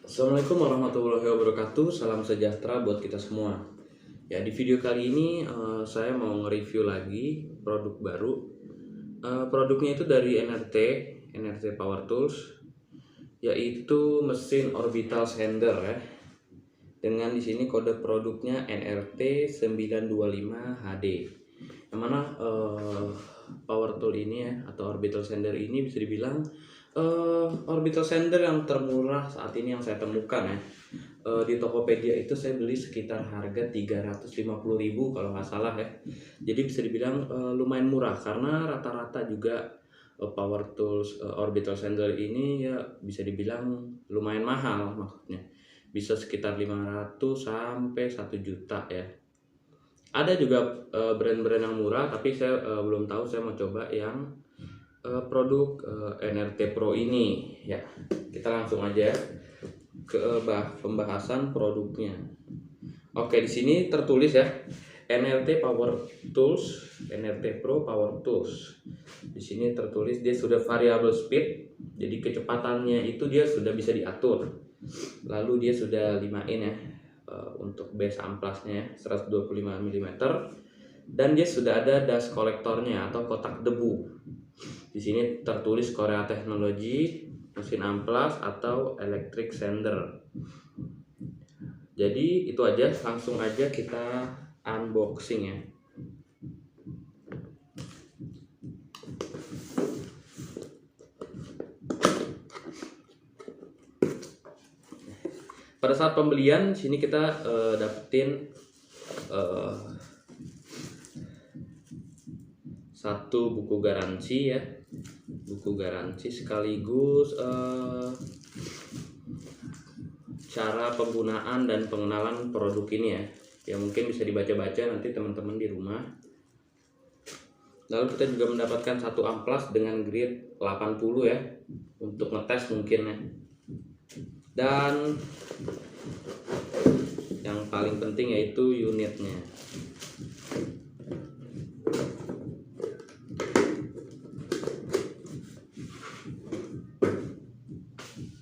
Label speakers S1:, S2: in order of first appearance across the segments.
S1: Assalamualaikum warahmatullahi wabarakatuh. Salam sejahtera buat kita semua. Ya, di video kali ini saya mau nge-review lagi produk baru. Produknya itu dari NRT Power Tools, yaitu mesin orbital sander ya. Dengan di sini kode produknya NRT 925 HD. Yang mana power tool ini ya, atau orbital sander ini bisa dibilang orbital sander yang termurah saat ini yang saya temukan ya. Di Tokopedia itu saya beli sekitar harga 350.000 kalau nggak salah ya. Jadi bisa dibilang lumayan murah karena rata-rata juga power tools orbital sander ini ya bisa dibilang lumayan mahal, maksudnya bisa sekitar 500 sampai 1 juta ya. Ada juga brand-brand yang murah, tapi saya belum tahu. Saya mau coba yang produk NRT Pro ini ya. Kita langsung aja ke pembahasan produknya. Oke, di sini tertulis ya, NRT Power Tools, NRT Pro Power Tools. Di sini tertulis dia sudah variable speed, jadi kecepatannya itu dia sudah bisa diatur. Lalu dia sudah 5 in ya, untuk base amplasnya 125 mm, dan dia sudah ada dust kolektornya atau kotak debu. Di sini tertulis Korea Technology, mesin amplas atau electric sander. Jadi itu aja, langsung aja kita unboxing ya. Pada saat pembelian sini kita dapetin satu buku garansi ya, buku garansi sekaligus cara penggunaan dan pengenalan produk ini ya, yang mungkin bisa dibaca-baca nanti teman-teman di rumah. Lalu kita juga mendapatkan satu amplas dengan grade 80 ya, untuk ngetes mungkin ya. Dan yang paling penting yaitu unitnya.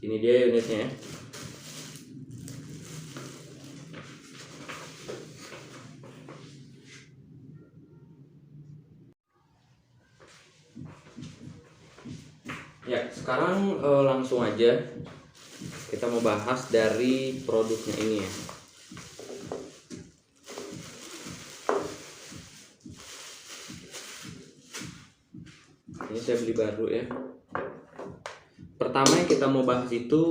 S1: Ini dia unitnya ya. Ya, sekarang langsung aja kita mau bahas dari produknya ini ya. Ini saya beli baru ya. Pertama yang kita mau bahas itu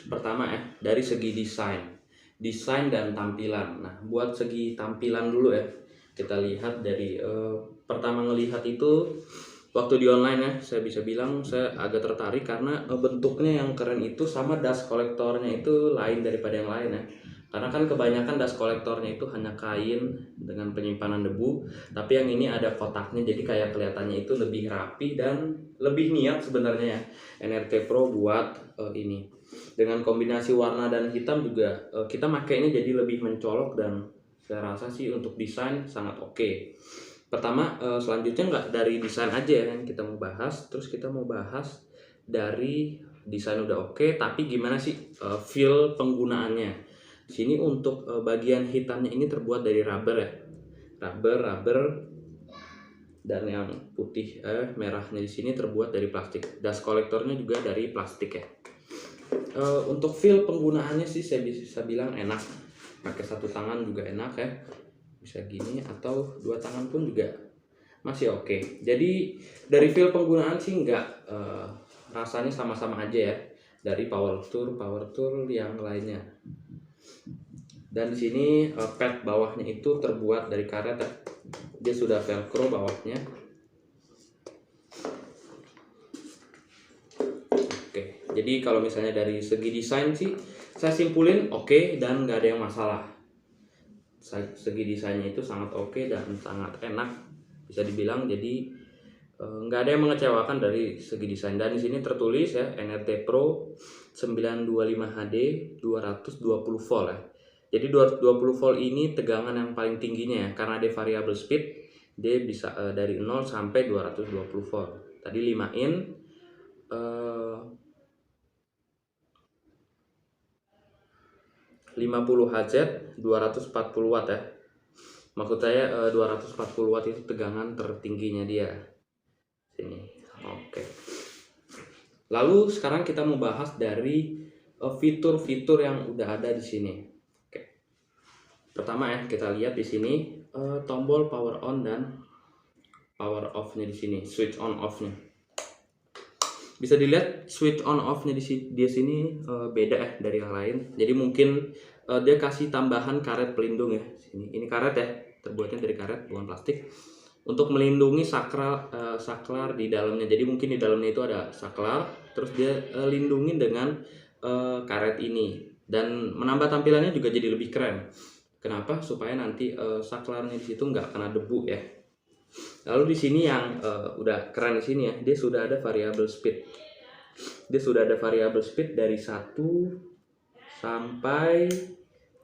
S1: pertama ya, dari segi desain dan tampilan. Nah, buat segi tampilan dulu ya, kita lihat dari pertama ngelihat itu waktu di online ya, saya bisa bilang saya agak tertarik karena bentuknya yang keren itu, sama dust kolektornya itu lain daripada yang lain ya. Karena kan kebanyakan dust kolektornya itu hanya kain dengan penyimpanan debu, tapi yang ini ada kotaknya, jadi kayak kelihatannya itu lebih rapi dan lebih niat sebenarnya ya NRT Pro buat ini. Dengan kombinasi warna dan hitam juga kita makainya jadi lebih mencolok, dan saya rasa sih untuk desain sangat oke. Pertama, selanjutnya nggak dari desain aja yang kita mau bahas, terus kita mau bahas dari desain udah oke, tapi gimana sih feel penggunaannya. Di sini untuk bagian hitamnya ini terbuat dari rubber ya, rubber, dan yang putih merahnya di sini terbuat dari plastik. Dust kolektornya juga dari plastik ya. Untuk feel penggunaannya sih saya bisa bilang enak, pakai satu tangan juga enak ya, bisa gini, atau dua tangan pun juga masih oke. Jadi dari feel penggunaan sih nggak rasanya sama-sama aja ya dari power tool yang lainnya. Dan di sini pad bawahnya itu terbuat dari karet ya, dia sudah velcro bawahnya. Oke, jadi kalau misalnya dari segi desain sih saya simpulin oke dan nggak ada yang masalah. Segi desainnya itu sangat oke dan sangat enak bisa dibilang, jadi nggak ada yang mengecewakan dari segi desain. Dan di sini tertulis ya NRT Pro 925 HD 220 volt ya. Jadi 220 volt ini tegangan yang paling tingginya ya, karena dia variable speed, dia bisa dari 0 sampai 220 volt. Tadi 5 in 50 Hz 240 watt ya. Maksud saya 240 watt itu tegangan tertingginya dia. Sini. Oke. Lalu sekarang kita mau bahas dari fitur-fitur yang udah ada di sini. Oke. Pertama ya, kita lihat di sini tombol power on dan power off-nya di sini, switch on off-nya. Bisa dilihat switch on off-nya di sini beda ya dari yang lain. Jadi mungkin dia kasih tambahan karet pelindung ya. Ini karet ya, terbuatnya dari karet bukan plastik. Untuk melindungi saklar di dalamnya. Jadi mungkin di dalamnya itu ada saklar, terus dia lindungin dengan karet ini, dan menambah tampilannya juga jadi lebih keren. Kenapa? Supaya nanti saklarnya di situ nggak kena debu ya. Lalu di sini yang udah keren di sini ya, dia sudah ada variable speed. Dia sudah ada variable speed dari 1 sampai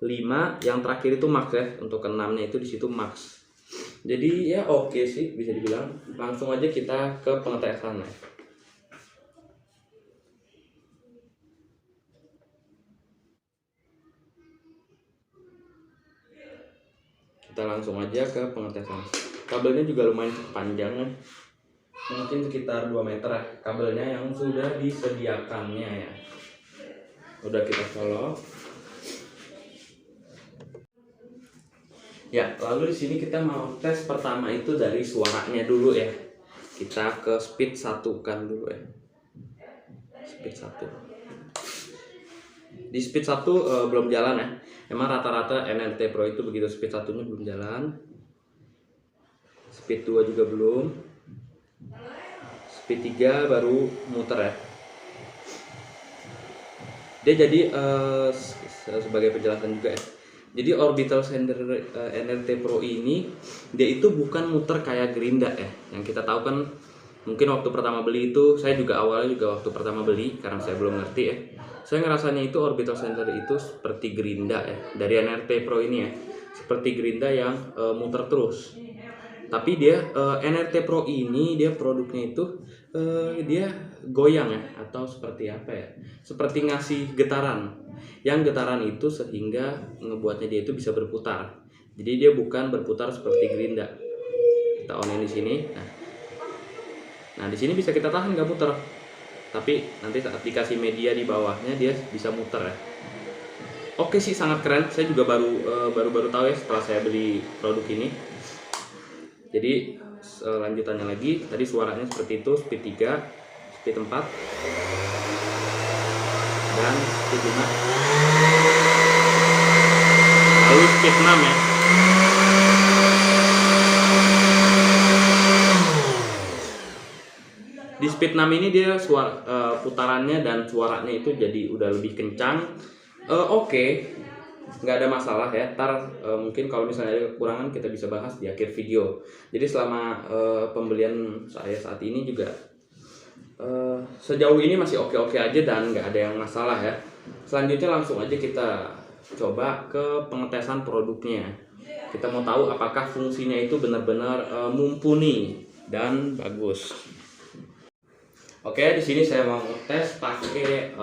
S1: 5, yang terakhir itu max ya. Untuk ke-6-nya itu di situ max. Jadi ya oke sih bisa dibilang. Langsung aja kita ke pengetesan ya. Kita langsung aja ke pengetesan. Kabelnya juga lumayan panjang ya. Mungkin sekitar 2 meter ya kabelnya yang sudah disediakannya ya. Udah kita colok. Ya, lalu di sini kita mau tes pertama itu dari suaranya dulu ya. Kita ke speed 1 kan dulu ya. Speed 1. Di speed 1 belum jalan ya. Emang rata-rata NRT Pro itu begitu, speed 1-nya belum jalan. Speed 2 juga belum. Speed 3 baru muter ya. Dia jadi sebagai penjelasan juga ya. Jadi orbital sender NRT Pro ini dia itu bukan muter kayak Gerinda ya. Yang kita tahu kan mungkin waktu pertama beli itu, saya juga awalnya juga waktu pertama beli karena saya belum ngerti ya. Saya ngerasanya itu orbital sender itu seperti Gerinda ya, dari NRT Pro ini ya. Seperti Gerinda yang muter terus. Tapi dia NRT Pro ini dia produknya itu dia goyang ya, atau seperti apa ya? Seperti ngasih getaran. Yang getaran itu sehingga ngebuatnya dia itu bisa berputar. Jadi dia bukan berputar seperti Gerinda. Kita onin di sini. Nah, di sini bisa kita tahan nggak muter. Tapi nanti saat dikasih media di bawahnya dia bisa muter ya. Oke sih, sangat keren. Saya juga baru tahu ya setelah saya beli produk ini. Jadi lanjutannya lagi, tadi suaranya seperti itu, speed 3, speed 4, dan speed 5. Lalu speed 6 ya. Di speed 6 ini dia putarannya dan suaranya itu jadi udah lebih kencang. Oke. Nggak ada masalah ya. Mungkin kalau misalnya ada kekurangan kita bisa bahas di akhir video. Jadi selama pembelian saya saat ini juga sejauh ini masih oke-oke aja dan nggak ada yang masalah ya. Selanjutnya langsung aja kita coba ke pengetesan produknya. Kita mau tahu apakah fungsinya itu benar-benar mumpuni dan bagus. Oke, di sini saya mau tes pakai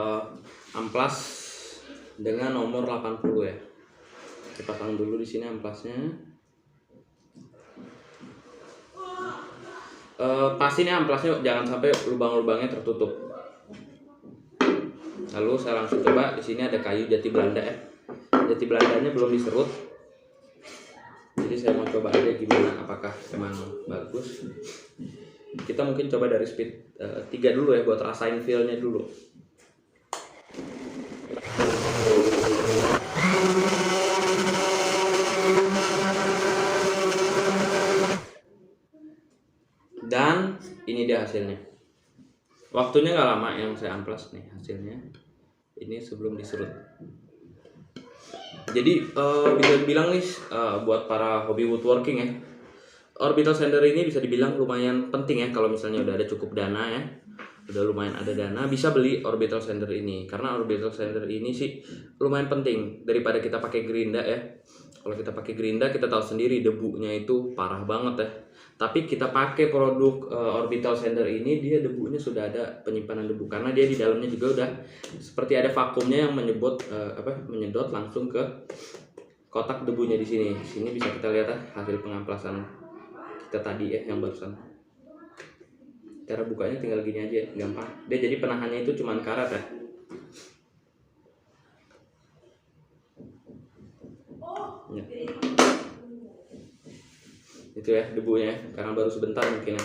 S1: amplas dengan nomor 80 ya. Kita pasang dulu di sini amplasnya. Pastiin ya amplasnya jangan sampai lubang-lubangnya tertutup. Lalu saya langsung coba. Di sini ada kayu jati Belanda ya. Jati Belandanya belum diserut. Jadi saya mau coba aja gimana, apakah emang bagus. Kita mungkin coba dari speed 3 dulu ya buat rasain feel-nya dulu. Dan ini dia hasilnya. Waktunya nggak lama yang saya amplas nih hasilnya. Ini sebelum diserut. Jadi bisa dibilang nih buat para hobi woodworking ya, orbital sander ini bisa dibilang lumayan penting ya. Kalau misalnya udah ada cukup dana ya, udah lumayan ada dana, bisa beli orbital sander ini. Karena orbital sander ini sih lumayan penting daripada kita pakai Gerinda ya. Kalau kita pakai Gerinda kita tahu sendiri debunya itu parah banget ya. Tapi kita pakai produk orbital sander ini, dia debunya sudah ada penyimpanan debu karena dia di dalamnya juga udah seperti ada vakumnya yang menyedot langsung ke kotak debunya di sini. Di sini bisa kita lihat hasil pengamplasan kita tadi yang barusan. Cara bukanya tinggal gini aja, gampang. Dia jadi penahannya itu cuman karat ya. Itu ya debunya, karena baru sebentar mungkin ya.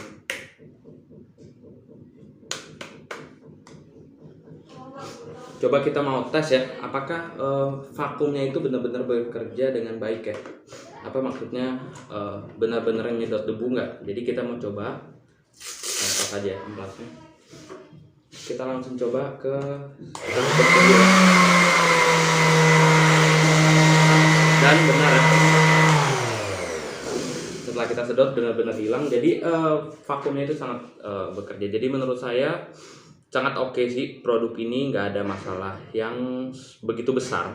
S1: Coba kita mau tes ya, apakah vakumnya itu benar-benar bekerja dengan baik ya? Apa maksudnya benar-benar nyedot debu nggak? Jadi kita mau coba lepas aja amplasnya. Kita langsung coba ke dan benar ya. Setelah kita sedot benar-benar hilang. Jadi vakumnya itu sangat bekerja. Jadi menurut saya sangat oke sih produk ini, nggak ada masalah yang begitu besar.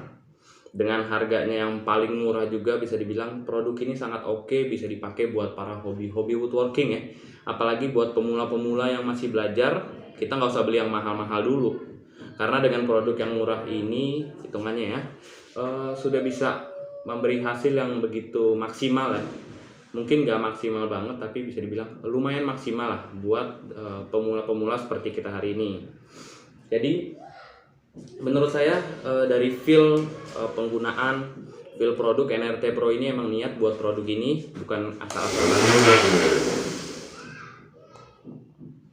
S1: Dengan harganya yang paling murah juga bisa dibilang produk ini sangat oke, bisa dipakai buat para hobi woodworking ya. Apalagi buat pemula-pemula yang masih belajar, kita nggak usah beli yang mahal-mahal dulu. Karena dengan produk yang murah ini, hitungannya ya, sudah bisa memberi hasil yang begitu maksimal ya. Mungkin nggak maksimal banget, tapi bisa dibilang lumayan maksimal lah buat pemula-pemula seperti kita hari ini. Jadi menurut saya dari feel penggunaan feel produk NRT Pro ini emang niat buat produk ini, bukan asal-asalan.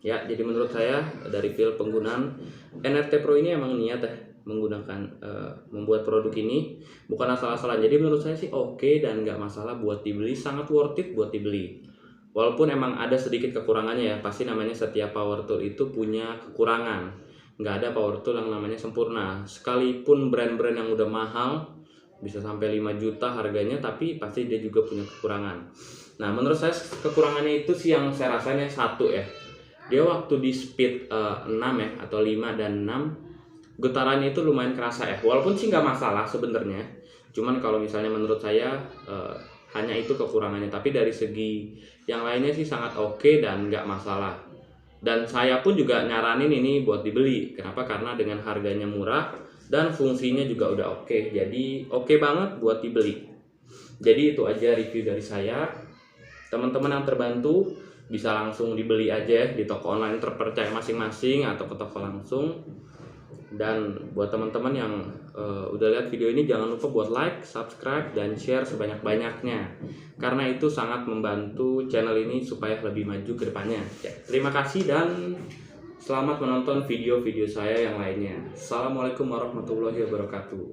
S1: Ya, jadi menurut saya dari feel penggunaan NRT Pro ini emang niat ya menggunakan membuat produk ini, bukan asal-asalan. Jadi menurut saya sih oke dan nggak masalah buat dibeli, sangat worth it buat dibeli. Walaupun emang ada sedikit kekurangannya ya, pasti namanya setiap power tool itu punya kekurangan. Nggak ada power tool yang namanya sempurna. Sekalipun brand-brand yang udah mahal bisa sampai 5 juta harganya, tapi pasti dia juga punya kekurangan. Nah menurut saya kekurangannya itu sih yang saya rasanya satu ya, dia waktu di speed 6 ya atau 5 dan 6 getarannya itu lumayan kerasa ya, walaupun sih nggak masalah sebenarnya. Cuman kalau misalnya menurut saya hanya itu kekurangannya, tapi dari segi yang lainnya sih sangat oke dan nggak masalah. Dan saya pun juga nyaranin ini buat dibeli. Kenapa? Karena dengan harganya murah dan fungsinya juga udah oke. Jadi oke banget buat dibeli. Jadi itu aja review dari saya. Teman-teman yang terbantu bisa langsung dibeli aja di toko online terpercaya masing-masing atau ke toko langsung. Dan buat teman-teman yang udah lihat video ini, jangan lupa buat like, subscribe, dan share sebanyak-banyaknya, karena itu sangat membantu channel ini supaya lebih maju ke depannya ya. Terima kasih dan selamat menonton video-video saya yang lainnya. Assalamualaikum warahmatullahi wabarakatuh.